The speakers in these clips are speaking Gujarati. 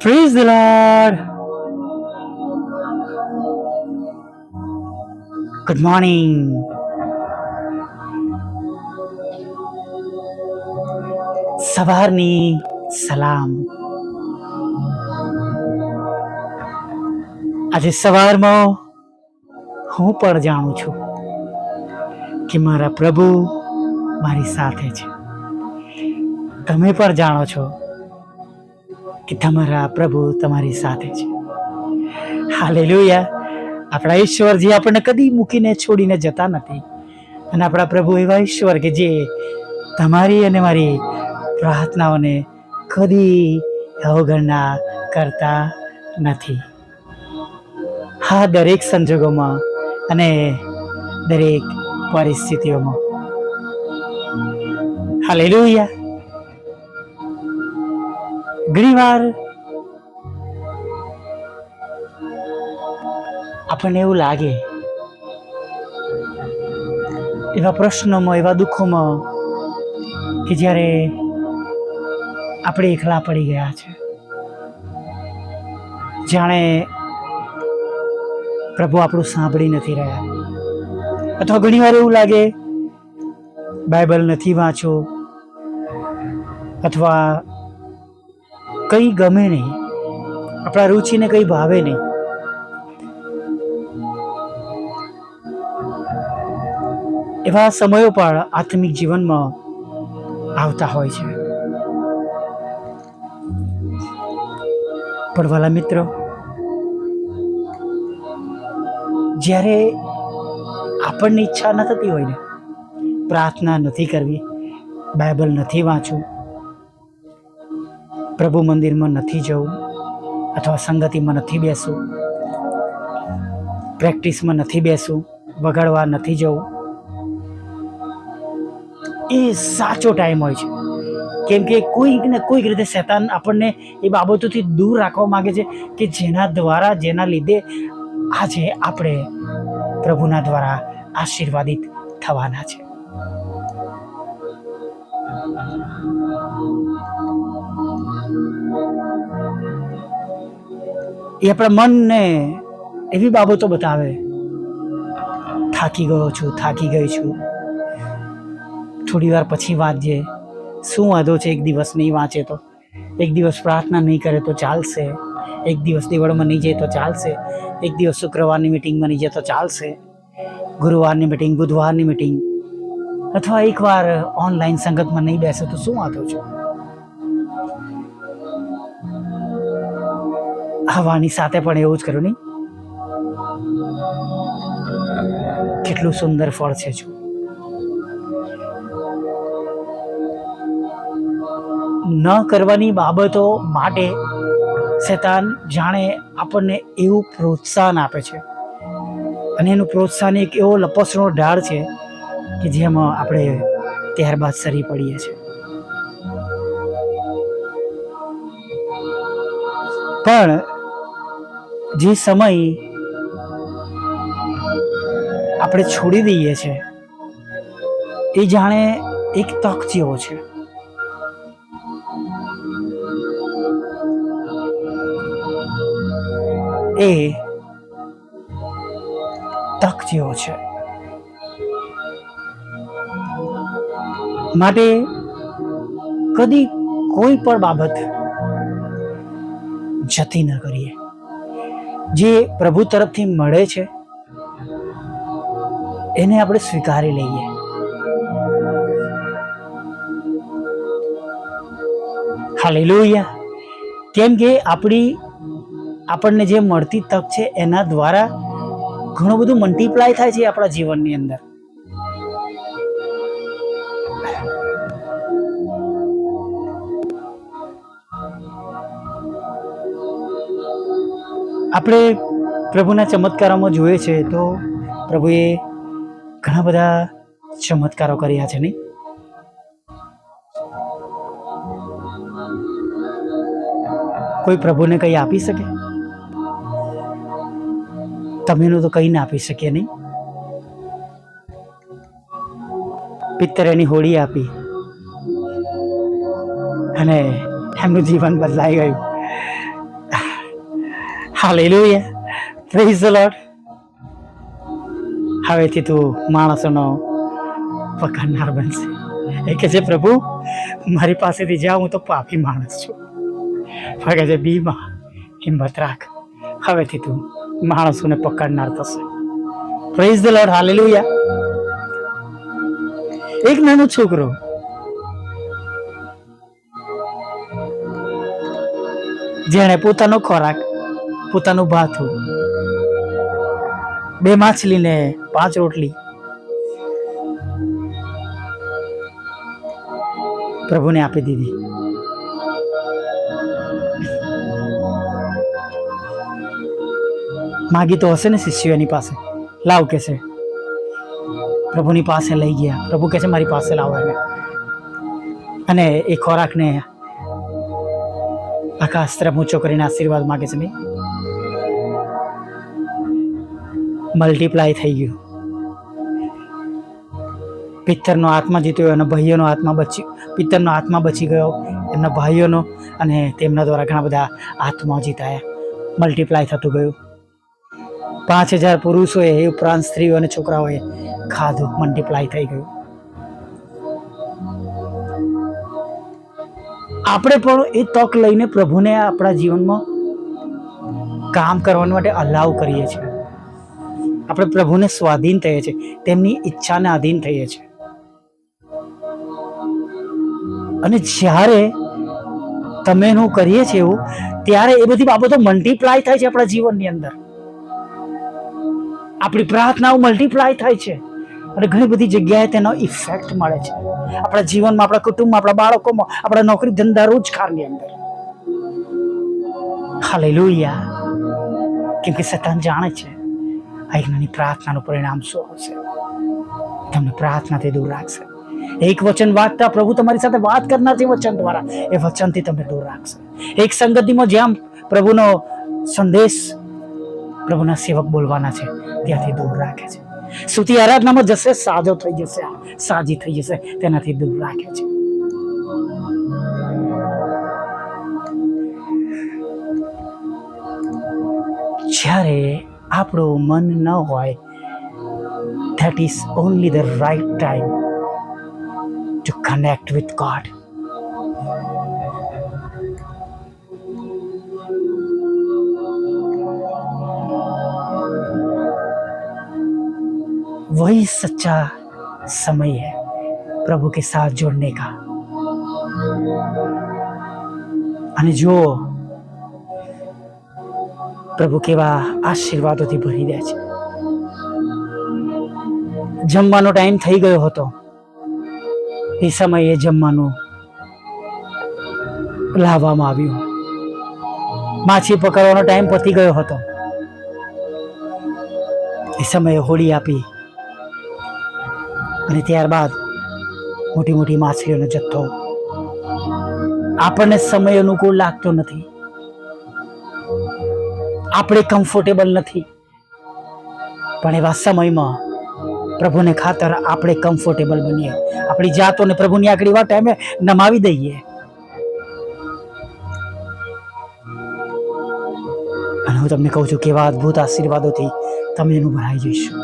Praise the Lord. Good morning. સવારની સલામ. આજે સવારમાં હું પણ જાણું છું કે મારા પ્રભુ મારી સાથે છે. તમે પણ જાણો છો કે તમારા પ્રભુ તમારી સાથે છે. હાલેલુયા. આપણા ઈશ્વરજી આપણને કદી મૂકીને છોડીને જતા નથી, અને આપણા પ્રભુ એવા ઈશ્વર કે જે તમારી અને મારી પ્રાર્થનાઓને કદી અવગણના કરતા નથી. હા, દરેક સંજોગોમાં અને દરેક પરિસ્થિતિઓમાં. હાલેલુયા. ઘણીવાર આપણને એવું લાગે, એવા પ્રશ્નોમાં, એવા દુઃખોમાં કે જ્યારે આપણે એકલા પડી ગયા છે, જાણે પ્રભુ આપણું સાંભળી નથી રહ્યા. અથવા ઘણી વાર એવું લાગે બાઇબલ નથી વાંચો, અથવા કંઈ ગમે નહીં, આપણા રુચિને કંઈ ભાવે નહીં. એવા સમયો પણ આત્મિક જીવનમાં આવતા હોય છે. પણ વાલા મિત્રો, જ્યારે આપણને ઈચ્છા ન થતી હોય ને, પ્રાર્થના નથી કરવી, બાઇબલ નથી વાંચવું, પ્રભુ મંદિરમાં નથી જવું, અથવા સંગતિમાં નથી બેસવું, પ્રેક્ટિસમાં નથી બેસવું, વગાડવા નથી જવું, એ સાચો ટાઈમ હોય છે. કેમ કે કોઈક ને કોઈક રીતે શૈતાન આપણને એ બાબતોથી દૂર રાખવા માંગે છે કે જેના લીધે આજે આપણે પ્રભુના દ્વારા આશીર્વાદિત થવાના છે. એ આપણા મનને એવી બાબતો બતાવે, થાકી ગયો છું, થાકી ગઈ છું, થોડી વાર પછી વાંચજે, શું વાંધો છે, એક દિવસ નહીં વાંચે તો, એક દિવસ પ્રાર્થના નહીં કરે તો ચાલશે, એક દિવસ દેવળમાં નહીં જાય તો ચાલશે, એક દિવસ શુક્રવારની મિટિંગમાં નહીં જાય તો ચાલશે, ગુરુવારની મિટિંગ, બુધવારની મિટિંગ, અથવા એકવાર ઓનલાઈન સંગતમાં નહીં બેસે તો શું વાંધો છે. હવાની સાથે પણ એવું જ કર્યું નહીં? કેટલું સુંદર ફળ છે. જો ન કરવાની બાબતો માટે શૈતાન જાણે આપણને એવું પ્રોત્સાહન આપે છે, અને એનું પ્રોત્સાહન એક એવો લપસણો ઢાળ છે કે જેમાં આપણે ત્યારબાદ સરી પડીએ છીએ. પણ જે સમય આપણે છોડી દઈએ છીએ એ જાણે એક તક જેવો છે. એ તક જેવો છે. માટે કદી કોઈ પણ બાબત જતી ન કરીએ. જે પ્રભુ તરફથી મળે છે એને આપણે સ્વીકારી લઈએ. હાલેલુયા. કેમ કે આપણને જે મળતી તક છે એના દ્વારા ઘણું બધું મલ્ટીપ્લાય થાય છે આપણા જીવનની અંદર. આપણે પ્રભુના ચમત્કારોમાં જોઈએ છે તો પ્રભુએ ઘણા બધા ચમત્કારો કર્યા છે, નહીં? કોઈ પ્રભુને કંઈ આપી શકે? તમેનું તો કંઈ ના આપી શકીએ, નહીં? પિત્તરેની હોળી આપી અને એમનું જીવન બદલાઈ ગયું. Hallelujah, praise the lord. હવેથી તું માણસોનો પકડનાર બનશે. એ કે છે, પ્રભુ મારી પાસેથી જા, હું તો પાપી માણસ છું. કે છે, બીમાં હિંમત રાખ, હવેથી તું માણસોને પકડનાર થશે. Praise the lord, hallelujah. એક નાનો છોકરો જેણે પોતાનો ખોરાક, પોતાનું ભાથું, 2 માછલી ને 5 રોટલી પ્રભુને આપી દીધી. માગી તો હશે ને શિષ્યો એની પાસે, લાવ કે છે. પ્રભુની પાસે લઈ ગયા. પ્રભુ કહે છે, મારી પાસે લાવો એને. અને એ ખોરાકને આકાશ તરફ ઊંચો કરીને આશીર્વાદ માગે છે. નહીં, મલ્ટીપ્લાય થઈ ગયું. પિત્તરનો આત્મા જીત્યો અને ભાઈઓનો આત્મા બચ્યો. પિત્તરનો આત્મા બચી ગયો, એમના ભાઈઓનો, અને તેમના દ્વારા ઘણા બધા આત્માઓ જીતાયા. મલ્ટીપ્લાય થતું ગયું. 5000 પુરુષોએ, એ ઉપરાંત સ્ત્રીઓ અને છોકરાઓએ ખાધું. મલ્ટીપ્લાય થઈ ગયું. આપણે પણ એ તક લઈને પ્રભુને આપણા જીવનમાં કામ કરવા માટે અલાવ કરીએ છીએ. આપણે પ્રભુને સ્વાધીન થઈએ છીએ, તેમની ઈચ્છાને આધીન થઈએ છીએ. અને જ્યારે તમે એનું કરીએ છીએ એવું, ત્યારે એ બધી બાબતો મલ્ટીપ્લાય થાય છે આપણા જીવનની અંદર. આપણી પ્રાર્થનાઓ મલ્ટીપ્લાય થાય છે અને ઘણી બધી જગ્યાએ તેનો ઇફેક્ટ મળે છે આપણા જીવનમાં, આપણા કુટુંબમાં, આપણા બાળકોમાં, આપણા નોકરી ધંધા રોજગારની અંદર. હાલેલુયા. કેમ કે શૈતાન જાણે છે આ એક નાની પ્રાર્થનાનું પરિણામ શું હશે. તમને પ્રાર્થનાથી દૂર રાખશે. એક વચન વાંચતા પ્રભુ તમારી સાથે વાત કરનાર છે વચન દ્વારા, એ વચનથી તમને દૂર રાખશે. એક સંગતિમાં જ્યાં પ્રભુનો સંદેશ, પ્રભુના સેવક બોલવાના છે, ત્યાંથી દૂર રાખે છે. સ્તુતિ આરાધનામાં જશે, સાજો થઈ જશે, સાજી થઈ જશે, તેનાથી દૂર રાખે છે. જ્યારે આપણું મન ન હોય, that is only the right time to connect with God. वही सच्चा समय है प्रभु के साथ जुड़ने का. અને જો પ્રભુ કેવા આશીર્વાદોથી ભરી દે છે. જમવાનો ટાઈમ થઈ ગયો હતો, એ સમયે જમવાનું લાવવામાં આવ્યું. માછી પકડવાનો ટાઈમ પતી ગયો હતો, એ સમયે હોળી આપી. અને ત્યારબાદ મોટી મોટી માછલીઓનો જથ્થો. આપણને સમય અનુકૂળ લાગતો નથી, આપણે કમ્ફર્ટેબલ નથી, પણ એવા સમયમાં પ્રભુને ખાતર આપણે કમ્ફર્ટેબલ બનીએ, આપણી જાતોને પ્રભુની આગળ એવા ટાઈમે નમાવી દઈએ. અને હું તમને કહું છું કે એવા અદ્ભુત આશીર્વાદોથી તમે એનું ભરાઈ જઈશું.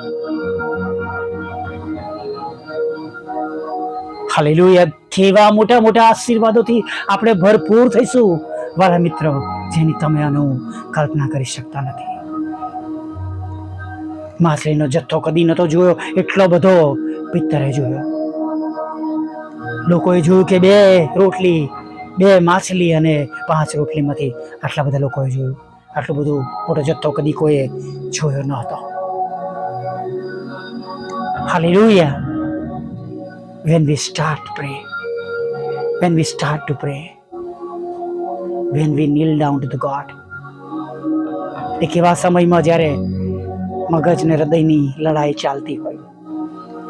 હાલેલુયા. કેવા મોટા મોટા આશીર્વાદોથી આપણે ભરપૂર થઈશું વાલા મિત્રો, જેની તમે કલ્પના કરી શકતા નથી. માછલીનો જથ્થો કદી નતો જોયો, એટલો બધો પિત્તરે જોયો. લોકોએ જોયું કે 2 રોટલી, 2 માછલી અને 5 રોટલીમાંથી આટલા બધા લોકોએ જોયું. આટલું બધું મોટો જથ્થો કદી કોઈએ જોયો ન હતો. Hallelujah. When we start to pray, when we start to pray, when we kneel down to the God, એક એવા સમયમાં જ્યારે મગજ ને હૃદયની લડાઈ ચાલતી હોય,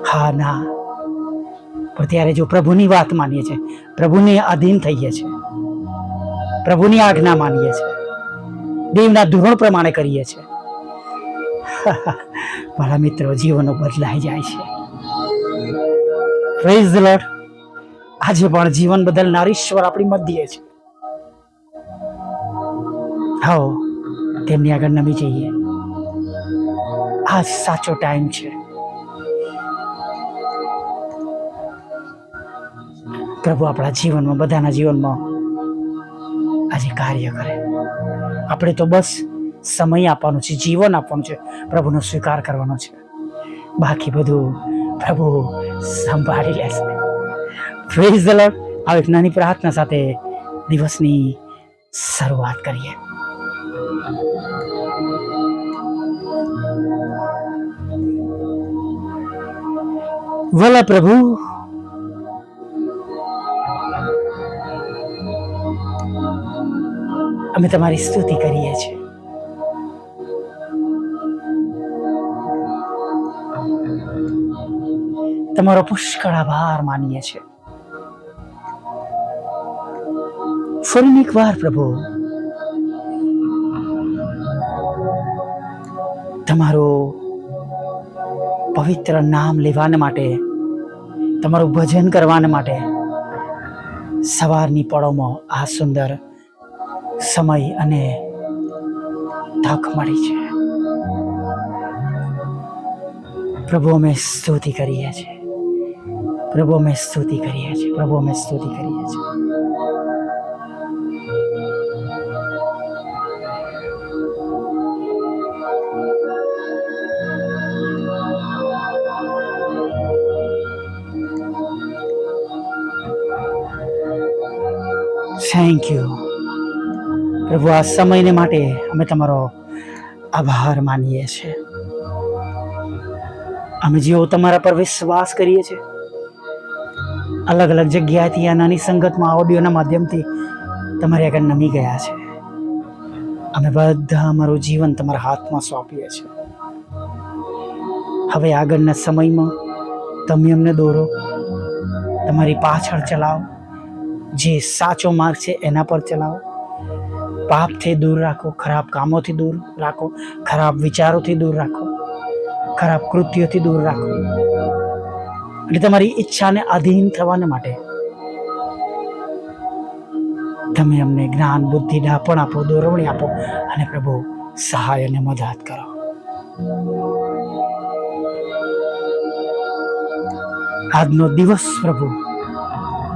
હા ના, પણ ત્યારે જો પ્રભુની વાત માનીએ છીએ, પ્રભુને આધીન થઈએ છીએ, પ્રભુની આજ્ઞા માનીએ છીએ, દેવના ધોરણ પ્રમાણે કરીએ છીએ, મારા મિત્રો, જીવનો બદલાઈ જાય છે. Praise the lord. આજે પણ જીવન બદલનાર ઈશ્વર આપણી મધ્યે છે. હા, તેમની આગળ નમી જઈએ. આ જ સાચો ટાઈમ છે. પ્રભુ આપણા જીવનમાં, બધાના જીવનમાં આજે કાર્ય કરે. આપણે તો બસ સમય આપવાનો છે, જીવન આપવાનું છે, પ્રભુનો સ્વીકાર કરવાનો છે. બાકી બધું પ્રભુ સંભાળી લેશે. Praise the lord. આ એક નાની પ્રાર્થના સાથે દિવસની શરૂઆત કરીએ. ભલા પ્રભુ, અમે તમારી સ્તુતિ કરીએ છીએ. તમારો પુષ્કળ આભાર માનીએ છીએ. ફરી એક વાર પ્રભુ તમારું પવિત્ર નામ લેવાને માટે, તમારું ભજન કરવાને માટે સવારની પળોમાં આ સુંદર સમય અને તક મળી છે. પ્રભુ અમે સ્તુતિ કરીએ છીએ. પ્રભુ અમે સ્તુતિ કરીએ છીએ. પ્રભુ અમે સ્તુતિ કરીએ છીએ. થેન્ક યુ પ્રભુ. આ સમયને માટે અમે તમારો આભાર માનીએ છીએ. અમે જેઓ તમારા પર વિશ્વાસ કરીએ છીએ, અલગ અલગ જગ્યાએથી આ નાની સંગતમાં ઓડિયોના માધ્યમથી તમારી આગળ નમી ગયા છે. અમે બધા અમારું જીવન તમારા હાથમાં સોંપીએ છીએ. હવે આગળના સમયમાં તમે અમને દોરો, તમારી પાછળ ચલાવો. જે સાચો માર્ગ છે એના પર ચલાવો. પાપથી દૂર રાખો, ખરાબ કામોથી દૂર રાખો, ખરાબ વિચારોથી દૂર રાખો, ખરાબ કૃત્યોથી દૂર રાખો. અને તમારી ઈચ્છાને આધીન થવાને માટે તમે અમને જ્ઞાન, બુદ્ધિ, ડાપણ આપો, દોરવણી આપો અને પ્રભુ સહાય અને મદદ કરો. આજનો દિવસ પ્રભુ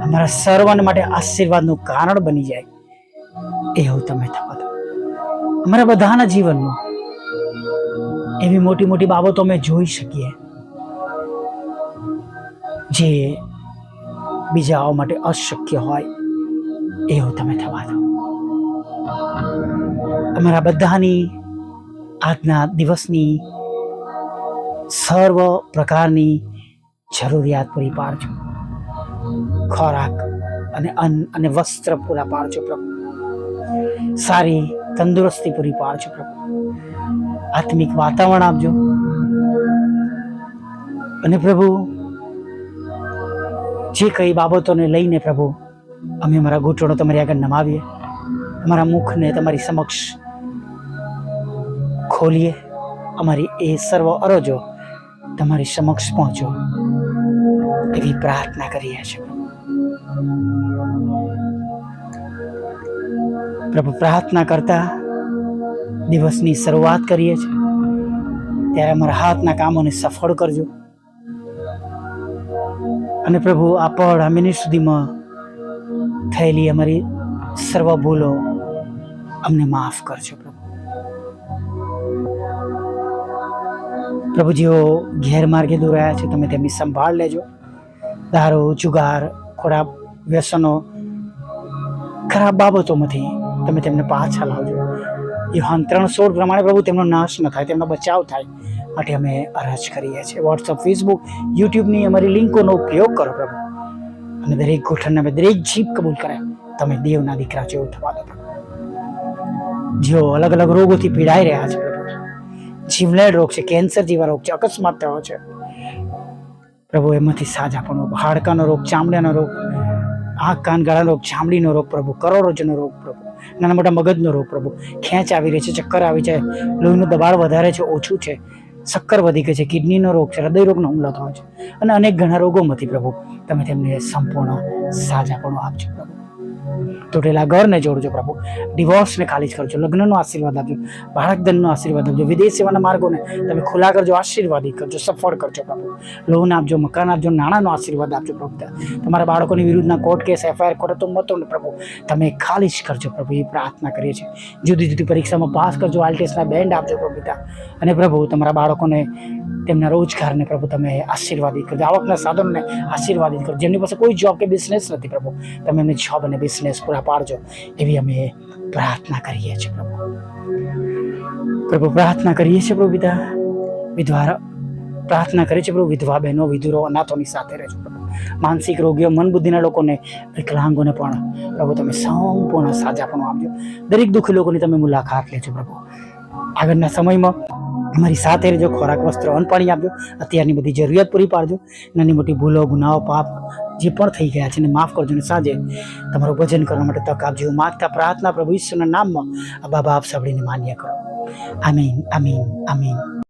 અમારા સર્વને માટે આશીર્વાદનું કારણ બની જાય એવું તમે થવા દો. અમારા બધાના જીવનમાં એવી મોટી મોટી બાબતો અમે જોઈ શકીએ જે બીજાઓ માટે અશક્ય હોય એવું તમે થવા દો. અમારા બધાની આજના દિવસની સર્વ પ્રકારની જરૂરિયાત પૂરી પાડજો. ખોરાક અને અન્ન અને વસ્ત્ર પૂરા પાડજો પ્રભુ. સારી તંદુરસ્તી પૂરી પાડજો પ્રભુ. આત્મિક વાતાવરણ આપજો. અને પ્રભુ જે કઈ બાબતોને લઈને પ્રભુ અમે અમારા ઘૂંટણો તમારી આગળ નમાવીએ, અમારા મુખને તમારી સમક્ષ ખોલીએ, અમારી એ સર્વ અરજો તમારી સમક્ષ પહોંચો એવી પ્રાર્થના કરીએ છીએ પ્રભુ. પ્રાર્થના કરતા દિવસની શરૂઆત કરીએ છીએ ત્યારે અમારા હાથના કામોને સફળ કરજો. અને પ્રભુ આ પળ, આ મિનિટ સુધીમાં થયેલી અમારી સર્વ ભૂલો અમને માફ કરજો પ્રભુ. પ્રભુ જેઓ ગેરમાર્ગે દોરાયા છે તમે તેમની સંભાળ લેજો. દારૂ, જુગાર, ખોરાબ વ્યસનો, ખરાબ બાબતોમાંથી તમે તેમને પાછા લાવજો. યોહાન 3:16 પ્રમાણે પ્રભુ તેમનો નાશ ન થાય, તેમનો બચાવ થાય માટે અમે અરજ કરીએ છીએ. વોટ્સઅપ, ફેસબુક, યુટ્યુબની અમારી લિંકોનો ઉપયોગ કરો પ્રભુ. અને દરેક ગોઠણને અમે દરેક જીભ કબૂલ કરે તમે દેવના દીકરા જેવો થવા દો પ્રભુ. જેઓ અલગ અલગ રોગોથી પીડાઈ રહ્યા છે પ્રભુ, જીવલેણ રોગ છે, કેન્સર જેવા રોગ છે, અકસ્માત થયો છે પ્રભુ, એમાંથી સાજાપણો, હાડકાનો રોગ, ચામડાનો રોગ, આંખ, કાન, ગળાનો રોગ, ચામડીનો રોગ પ્રભુ, કરોડરજ્જુનો રોગ પ્રભુ, નાના મોટા મગજનો રોગ પ્રભુ, ખેંચ આવી રહી છે, ચક્કર આવી છે, લોહીનું દબાણ વધારે છે, ઓછું છે, શક્કર વધી ગઈ છે, કિડનીનો રોગ છે, હૃદય રોગનો હુમલો થયો છે અને અનેક ઘણા રોગોમાંથી પ્રભુ તમે તેમને સંપૂર્ણ સાજાપણું આપજો પ્રભુ. તૂટેલા ઘરને જોડજો પ્રભુ, ડિવોર્સને ખાલી જ કરજો, લગ્નનો આશીર્વાદ આપજો, બાળકધનનો આશીર્વાદ આપજો, વિદેશ સેવાના માર્ગોને તમે ખુલ્લા કરજો, આશીર્વાદિત કરજો, સફળ કરજો પ્રભુ, લોન આપજો, મકાન આપજો, નાણાંનો આશીર્વાદ આપજો પ્રભુ. તમારા બાળકોની વિરુદ્ધના કોર્ટ કેસ, FIR ખોટો મતોને પ્રભુ તમે ખાલી જ કરજો પ્રભુ, એ પ્રાર્થના કરીએ છીએ. જુદી જુદી પરીક્ષામાં પાસ કરજો, IELTSના બેન્ડ આપજો પ્રભુ. અને પ્રભુ તમારા બાળકોને તેમના રોજગારને પ્રભુ તમે આશીર્વાદિત કરજો, આવકના સાધનોને આશીર્વાદિત કરજો. જેમની પાસે કોઈ જોબ કે બિઝનેસ નથી પ્રભુ, તમે એમને જોબ અને બિઝનેસ પૂરા પાડજો, એવી અમે પ્રાર્થના કરીએ છીએ પ્રભુ. પ્રાર્થના કરીએ છીએ પ્રભુ પિતા, પ્રાર્થના કરીએ છીએ પ્રભુ, વિધવા બહેનો, વિધુરો, અનાથોની સાથે રહેજો પ્રભુ. માનસિક રોગીઓ, મન બુદ્ધિના લોકોને, વિકલાંગોને પણ પ્રભુ તમે સંપૂર્ણ સાજાપણું આપજો. દરેક દુઃખી લોકોની તમે મુલાકાત લેજો પ્રભુ. આગળના સમયમાં અમારી સાથે રહેજો, ખોરાક, વસ્ત્ર, અન્ન, પાણી આપજો. અત્યારની બધી જરૂરિયાત પૂરી પાડજો. નાની મોટી ભૂલો, ગુનાઓ, પાપ જે પણ થઈ ગયા છે એને માફ કરજો. ને સાંજે તમારું ભજન કરવા માટે તક આપજો. માગતા પ્રાર્થના પ્રભુ ઈશ્વરના નામમાં આ બાબા આપ સાંભળીને માન્ય કરો. આમીન, આમીન, આમીન.